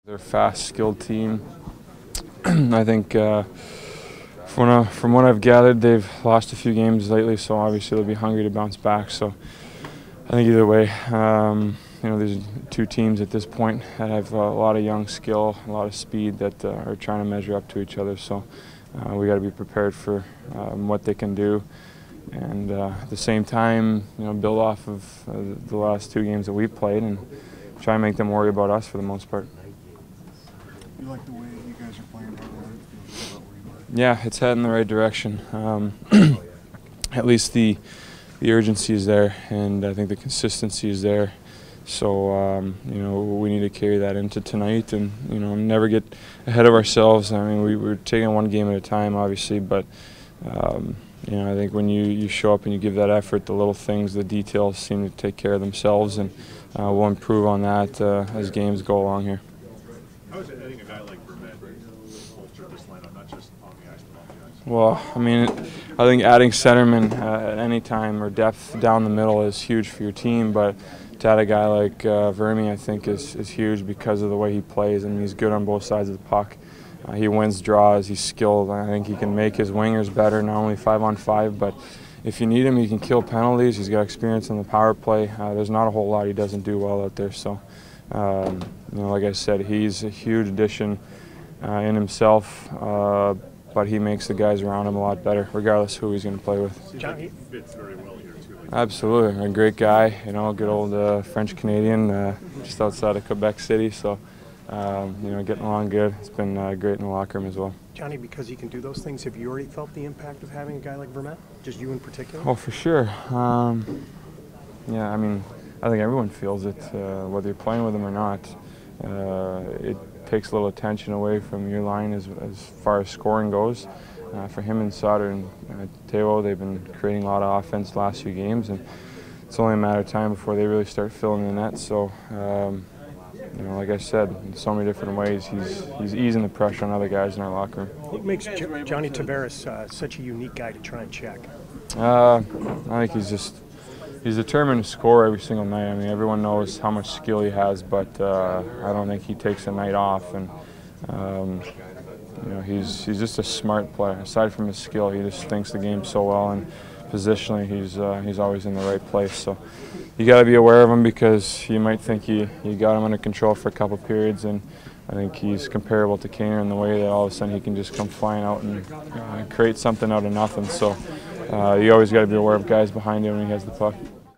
They're a fast, skilled team. I think from what I've gathered, they've lost a few games lately, so obviously they'll be hungry to bounce back. So I think either way, there's two teams at this point that have a lot of young skill, a lot of speed that are trying to measure up to each other. So we got to be prepared for what they can do, and at the same time, build off of the last two games that we played and try and make them worry about us for the most part. You like the way you guys are playing right now? Yeah, it's heading in the right direction. At least the urgency is there, and I think the consistency is there. So we need to carry that into tonight, and never get ahead of ourselves. I mean, we're taking one game at a time, obviously, but I think when you show up and you give that effort, the little things, the details seem to take care of themselves, and we'll improve on that as games go along here. How is it adding a guy like Vermette bolster this lineup, not just on the ice, but off the ice? Well, I mean, I think adding centermen at any time or depth down the middle is huge for your team, but to add a guy like Verme, I think is huge because of the way he plays. I mean, he's good on both sides of the puck. He wins draws, he's skilled. I think he can make his wingers better, not only 5-on-5, but if you need him, he can kill penalties. He's got experience on the power play. There's not a whole lot he doesn't do well out there. So, like I said, he's a huge addition in himself, but he makes the guys around him a lot better, regardless of who he's going to play with. Seems like he fits very well here too. Absolutely, a great guy. Good old French Canadian, just outside of Quebec City. So, getting along good. It's been great in the locker room as well. Johnny, because he can do those things, have you already felt the impact of having a guy like Vermette? Just you in particular? Oh, for sure. Yeah, I mean, I think everyone feels it, whether you're playing with him or not. It takes a little attention away from your line as far as scoring goes. For him and Sutter and Toews, they've been creating a lot of offense the last few games, and it's only a matter of time before they really start filling the net. So, like I said, in so many different ways, he's easing the pressure on other guys in our locker room. What makes Johnny Tavares such a unique guy to try and check? I think he's determined to score every single night. I mean, everyone knows how much skill he has, but I don't think he takes a night off. And he's just a smart player. Aside from his skill, he just thinks the game so well, and positionally, he's always in the right place. So you got to be aware of him, because you might think you got him under control for a couple periods, and I think he's comparable to Kaner in the way that all of a sudden he can just come flying out and create something out of nothing. So you always got to be aware of guys behind him when he has the puck.